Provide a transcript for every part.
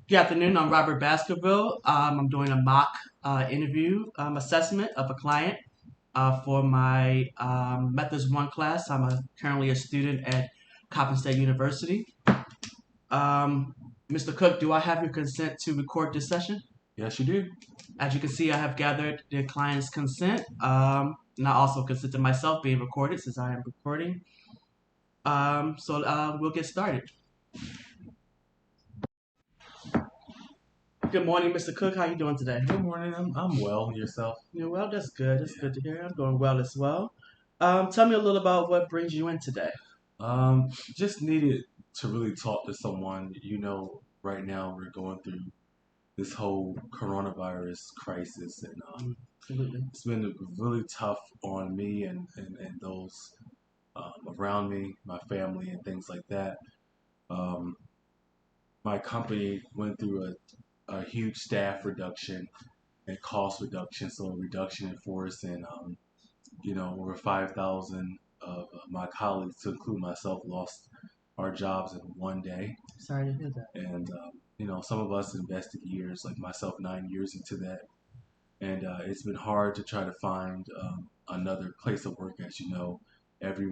Good afternoon. I'm Robert Baskerville. I'm doing a mock interview assessment of a client for my Methods 1 class. Currently a student at Coppin State University. Um, Mr. Cook, do I have your consent to record this session? Yes, you do. As you can see, I have gathered the client's consent, and I also consented myself being recorded since I am recording. So we'll get started. Good morning, Mr. Cook. How you doing today? Good morning. I'm well. Yourself? You're well. That's good. That's good to hear. I'm doing well as well. Tell me a little about what brings you in today. Just needed to really talk to someone. Right now we're going through this whole coronavirus crisis, and Absolutely. it's been really tough on me and those around me, my family, and things like that. Um, my company went through a huge staff reduction and cost reduction, so a reduction in force, and over 5,000 of my colleagues, to include myself, lost our jobs in one day. Sorry to hear that. And, some of us invested years, like myself, 9 years into that. And it's been hard to try to find another place of work. As you know, every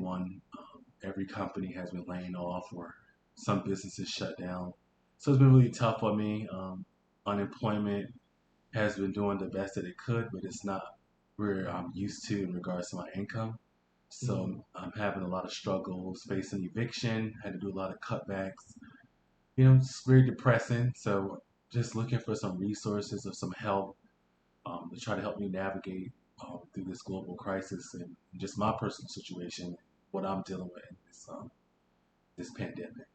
company has been laying off, or some businesses shut down. So it's been really tough on me. Unemployment has been doing the best that it could, but it's not where I'm used to in regards to my income. So I'm having a lot of struggles, facing eviction, had to do a lot of cutbacks. It's very depressing. So just looking for some resources or some help to try to help me navigate through this global crisis and just my personal situation, what I'm dealing with in this pandemic.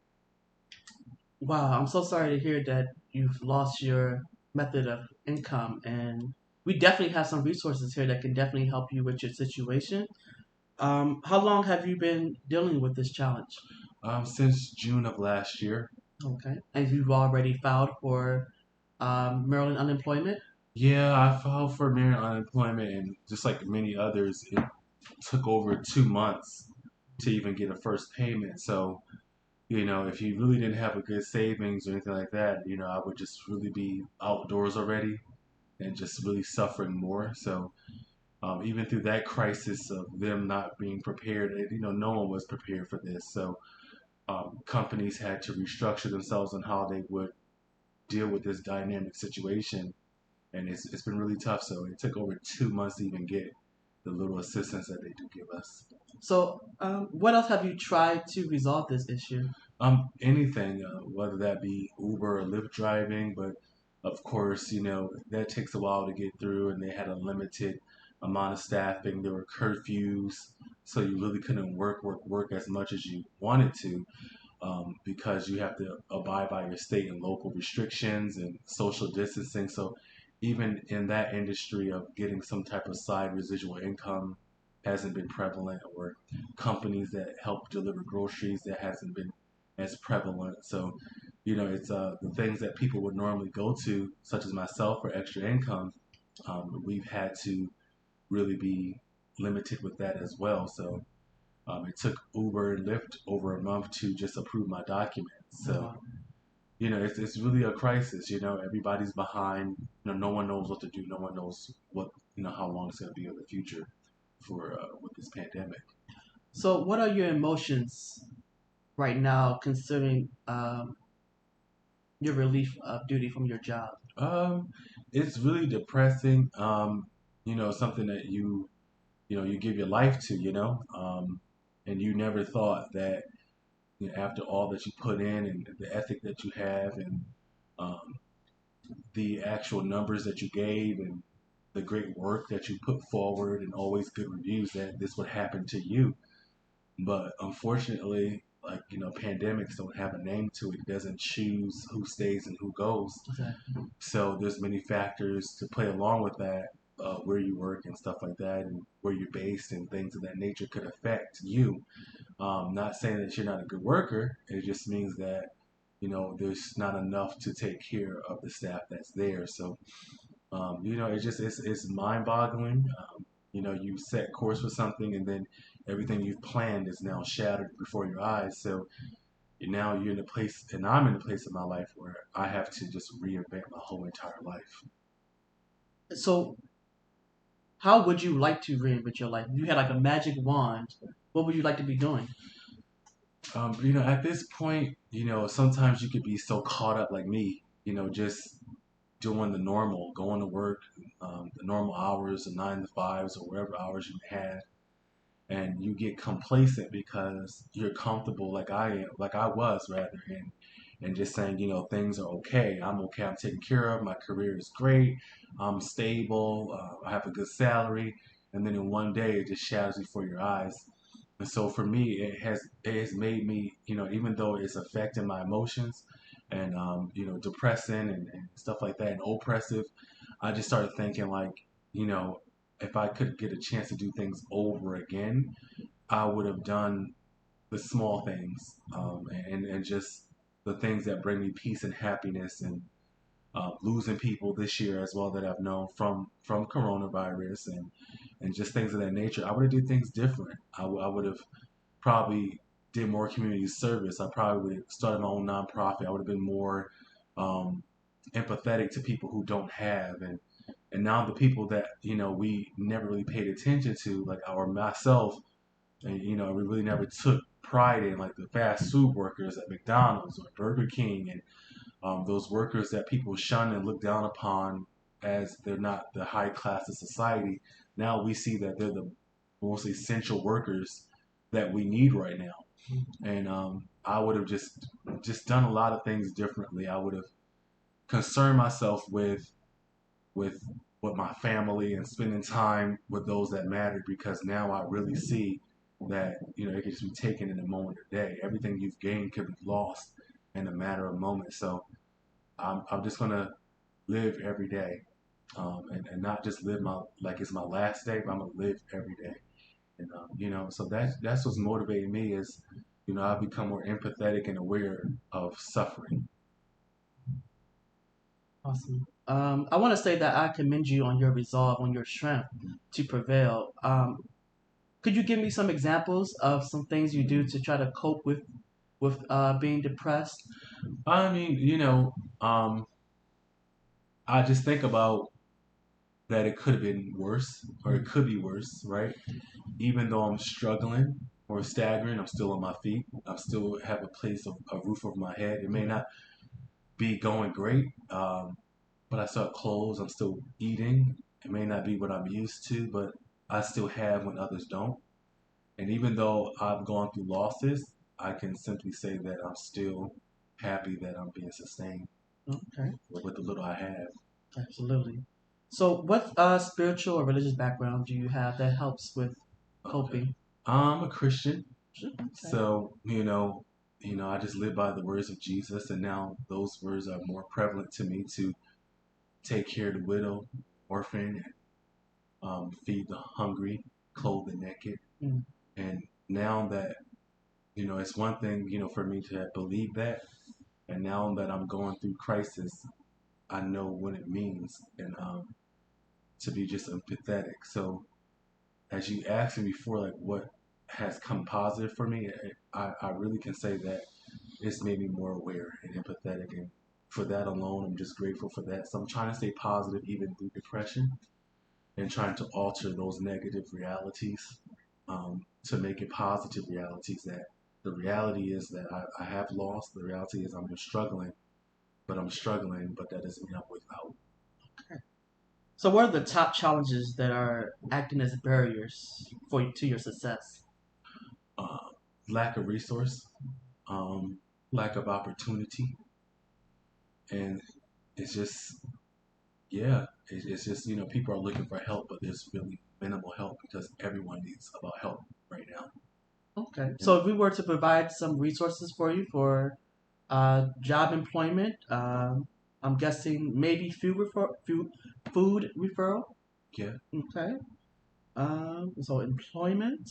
Wow, I'm so sorry to hear that you've lost your method of income, and we definitely have some resources here that can definitely help you with your situation. How long have you been dealing with this challenge? Since June of last year. Okay, and you've already filed for Maryland unemployment. Yeah, I filed for merit unemployment, and just like many others, it took over 2 months to even get a first payment. So, if you really didn't have a good savings or anything like that, I would just really be outdoors already and just really suffering more. So, even through that crisis of them not being prepared, no one was prepared for this. So, companies had to restructure themselves on how they would deal with this dynamic situation, and it's been really tough. So it took over 2 months to even get the little assistance that they do give us. So, what else have you tried to resolve this issue? Anything, whether that be Uber or Lyft driving, but of course, that takes a while to get through, and they had a limited amount of staffing. There were curfews, so you really couldn't work as much as you wanted to, because you have to abide by your state and local restrictions and social distancing. So even in that industry of getting some type of side residual income hasn't been prevalent, or companies that help deliver groceries, that hasn't been as prevalent. So, it's the things that people would normally go to, such as myself, for extra income. We've had to really be limited with that as well. So it took Uber and Lyft over a month to just approve my documents. So, it's really a crisis. Everybody's behind. No one knows what to do. No one knows how long it's going to be in the future for with this pandemic. So, what are your emotions right now concerning your relief of duty from your job? Um, it's really depressing. Something that you give your life to. And you never thought that, after all that you put in and the ethic that you have, and um, the actual numbers that you gave, and the great work that you put forward, and always good reviews, that this would happen to you. But unfortunately, like, pandemics don't have a name to it. It doesn't choose who stays and who goes. Exactly. So there's many factors to play along with that. Where you work and stuff like that, and where you're based, and things of that nature could affect you. Not saying that you're not a good worker. It just means that there's not enough to take care of the staff that's there. So it's mind-boggling. You set course for something, and then everything you've planned is now shattered before your eyes. So now you're in a place, and I'm in a place in my life where I have to just reinvent my whole entire life. So, how would you like to reinvent your life? If you had like a magic wand, what would you like to be doing? At this point, sometimes you could be so caught up like me, just doing the normal, going to work, the normal hours, the 9 to 5s or whatever hours you have, and you get complacent because you're comfortable, like I am, like I was rather, and just saying, things are okay. I'm okay. I'm taken care of. My career is great. I'm stable. I have a good salary, and then in one day it just shatters before your eyes. And so for me, it has made me, even though it's affecting my emotions and depressing and stuff like that and oppressive, I just started thinking like, you know, if I could get a chance to do things over again, I would have done the small things and just the things that bring me peace and happiness and losing people this year as well that I've known from coronavirus and just things of that nature. I would have did things different. I would have probably did more community service. I probably would have started my own nonprofit. I would have been more um, empathetic to people who don't have and now the people that we never really paid attention to, like our myself, and we really never took pride in, like the fast food workers at McDonald's or Burger King, and those workers that people shun and look down upon as they're not the high class of society. Now we see that they're the most essential workers that we need right now. And I would have just done a lot of things differently. I would have concerned myself with my family and spending time with those that mattered, because now I really see that it can just be taken in a moment of day. Everything you've gained could be lost in a matter of moments. So I'm just gonna live every day, and not just live my like it's my last day, but I'm gonna live every day. And so that's what's motivating me is, I've become more empathetic and aware of suffering. Awesome. I want to say that I commend you on your resolve, on your strength to prevail. Could you give me some examples of some things you do to try to cope with being depressed? I mean, I just think about that it could have been worse, or it could be worse, right? Even though I'm struggling or staggering, I'm still on my feet. I still have a roof over my head. It may not be going great, but I still have clothes. I'm still eating. It may not be what I'm used to, but I still have when others don't. And even though I've gone through losses, I can simply say that I'm still happy that I'm being sustained Okay, with the little I have. absolutely. So, what spiritual or religious background do you have that helps with Okay. coping? I'm a Christian, Sure. Okay. so I just live by the words of Jesus, and now those words are more prevalent to me to take care of the widow, orphan, feed the hungry, clothe the naked. Mm. And now that it's one thing for me to believe that, and now that I'm going through crisis, I know what it means, and to be just empathetic. So as you asked me before, like what has come positive for me, I really can say that it's made me more aware and empathetic, and for that alone, I'm just grateful for that. So I'm trying to stay positive even through depression, and trying to alter those negative realities to make it positive realities. That the reality is that I have lost. The reality is I'm struggling, but that doesn't mean I'm without. So, what are the top challenges that are acting as barriers to your success? Uh, Lack of resource, lack of opportunity, and it's just yeah, it's just people are looking for help, but there's really minimal help because everyone needs about help right now. Okay. Yeah. So, if we were to provide some resources for you for job employment, I'm guessing maybe food referral. Yeah. Okay. So employment.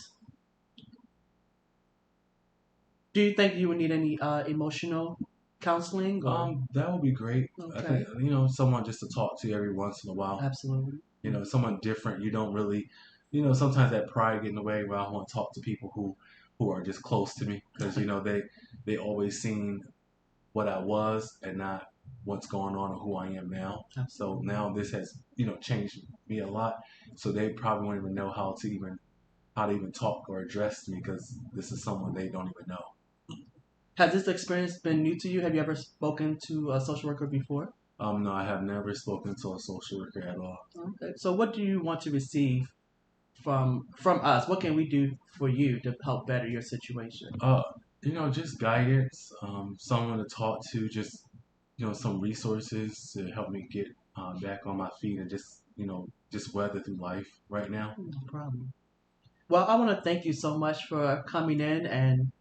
Do you think you would need any emotional counseling or? That would be great. I Okay. think someone just to talk to every once in a while. Absolutely. Someone different. You don't really, sometimes that pride get in the way where I want to talk to people who are just close to me because they they always seen what I was and not what's going on or who I am now. So now this has, changed me a lot. So they probably won't even know how to even talk or address me because this is someone they don't even know. Has this experience been new to you? Have you ever spoken to a social worker before? No, I have never spoken to a social worker at all. Okay. So what do you want to receive from us? What can we do for you to help better your situation? Uh, just guidance, someone to talk to, just some resources to help me get back on my feet and just weather through life right now. No problem. Well, I want to thank you so much for coming in and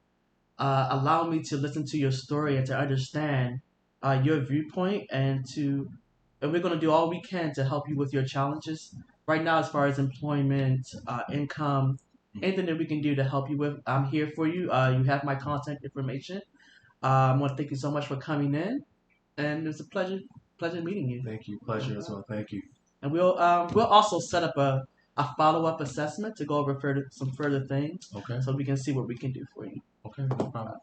allow me to listen to your story and to understand your viewpoint and we're going to do all we can to help you with your challenges right now as far as employment, income, anything that we can do to help you with. I'm here for you. You have my contact information. I want to thank you so much for coming in, and it's a pleasure meeting you. Thank you. Pleasure as well. Thank you. And we'll also set up a follow up assessment to go over some further things Okay. so we can see what we can do for you. Okay. No problem.